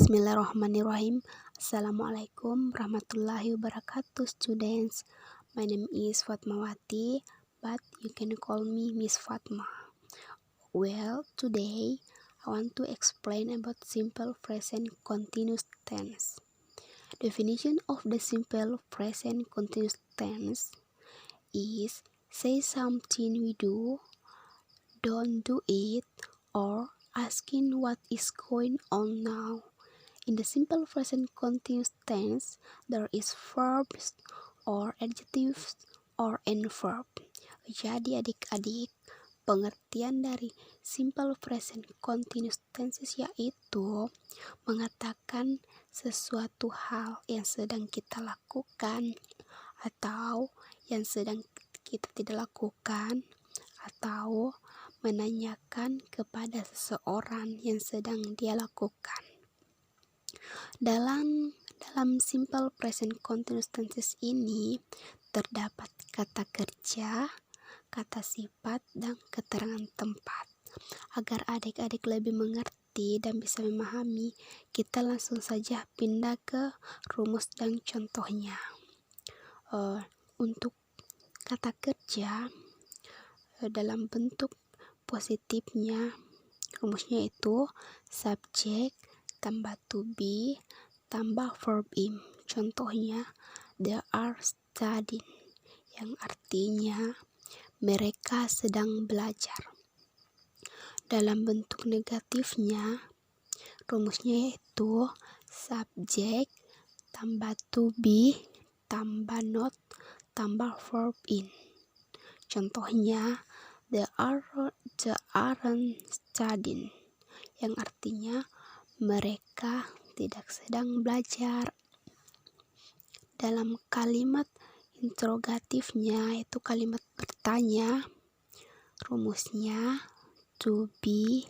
Bismillahirrahmanirrahim. Assalamualaikum warahmatullahi wabarakatuh, students. My name is Fatmawati, but you can call me Miss Fatma. Well, today I want to explain about simple present continuous tense. Definition of the simple present continuous tense is say something we do, don't do it, or asking what is going on now. In the simple present continuous tense, there is verbs or adjectives or an verb. Jadi adik-adik, pengertian dari simple present continuous tenses yaitu mengatakan sesuatu hal yang sedang kita lakukan atau yang sedang kita tidak lakukan, atau menanyakan kepada seseorang yang sedang dia lakukan. Dalam simple present continuous tenses ini terdapat kata kerja, kata sifat, dan keterangan tempat. Agar adik-adik lebih mengerti dan bisa memahami, kita langsung saja pindah ke rumus dan contohnya. Untuk kata kerja, dalam bentuk positifnya, rumusnya itu subjek tambah to be tambah verb im. Contohnya, they are studying, yang artinya mereka sedang belajar. Dalam bentuk negatifnya, rumusnya yaitu subjek tambah to be tambah not tambah verb in. Contohnya, they aren't studying, yang artinya mereka tidak sedang belajar. Dalam kalimat interrogatifnya, yaitu kalimat bertanya, rumusnya to be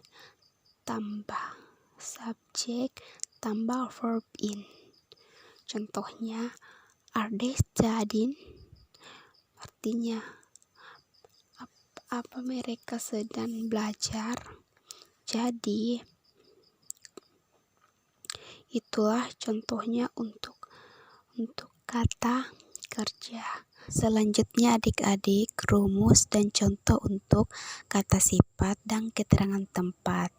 tambah subjek tambah verb in. Contohnya, are they studying? Artinya apa mereka sedang belajar. Jadi itulah contohnya untuk kata kerja. Selanjutnya adik-adik, rumus dan contoh untuk kata sifat dan keterangan tempat.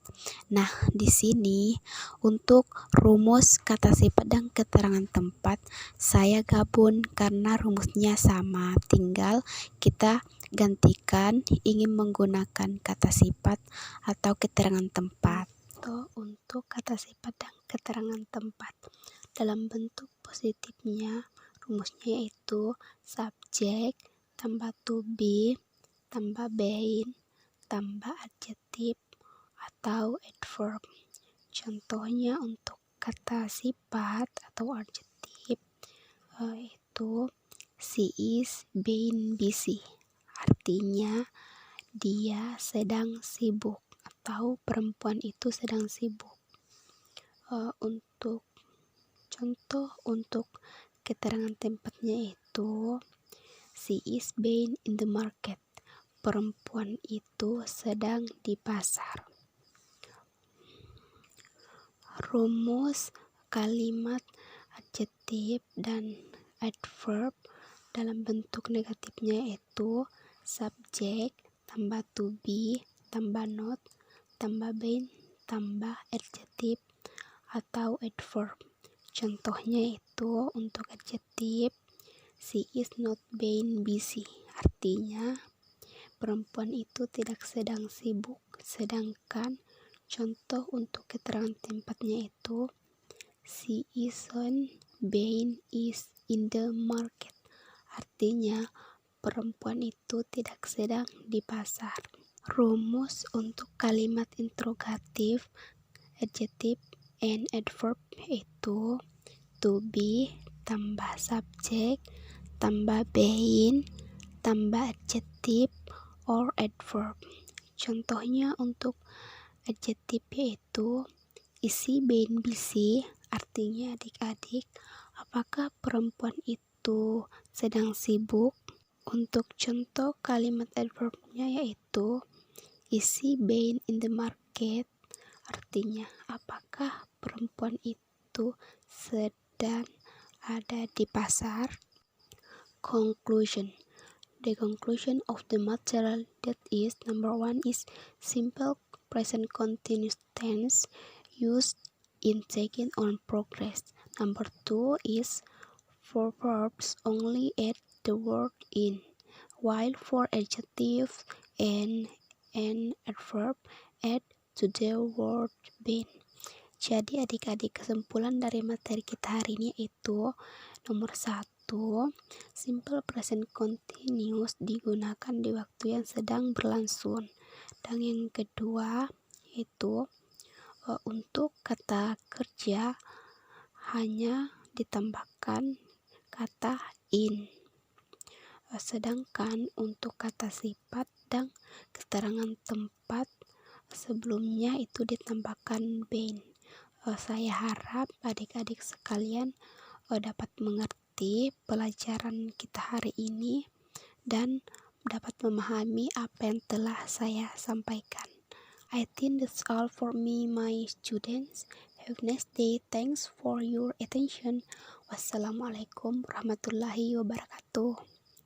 Nah, di sini untuk rumus kata sifat dan keterangan tempat saya gabung karena rumusnya sama. Tinggal kita gantikan ingin menggunakan kata sifat atau keterangan tempat. Untuk kata sifat dan keterangan tempat dalam bentuk positifnya, rumusnya yaitu subjek tambah to be tambah being tambah adjektif atau adverb. Contohnya untuk kata sifat atau adjektif itu she is being busy, artinya dia sedang sibuk atau perempuan itu sedang sibuk. Untuk contoh untuk keterangan tempatnya itu she is being in the market, perempuan itu sedang di pasar. Rumus kalimat adjektif dan adverb dalam bentuk negatifnya yaitu subjek tambah to be tambah not tambah being tambah adjektif atau adverb. Contohnya itu untuk adjektif she is not being busy, artinya perempuan itu tidak sedang sibuk. Sedangkan contoh untuk keterangan tempatnya itu she isn't being is in the market, artinya perempuan itu tidak sedang di pasar. Rumus untuk kalimat interrogatif, adjektif, and adverb itu to be tambah subjek tambah being tambah adjektif or adverb. Contohnya untuk adjektif yaitu is she being busy, artinya adik-adik apakah perempuan itu sedang sibuk. Untuk contoh kalimat adverbnya yaitu is she being in the market, artinya apakah perempuan itu sedang ada di pasar. Conclusion. The conclusion of the material that is number 1 is simple present continuous tense used in taking on progress. Number 2 is for verbs only add the word in, while for adjectives and adverb add to the word been. Jadi adik-adik, kesimpulan dari materi kita hari ini itu nomor 1, simple present continuous digunakan di waktu yang sedang berlangsung. Dan yang kedua itu untuk kata kerja hanya ditambahkan kata in. Sedangkan untuk kata sifat dan keterangan tempat sebelumnya itu ditambahkan been. Saya harap adik-adik sekalian dapat mengerti pelajaran kita hari ini dan dapat memahami apa yang telah saya sampaikan. I think that's all for me, my students. Have a nice day. Thanks for your attention. Wassalamualaikum warahmatullahi wabarakatuh.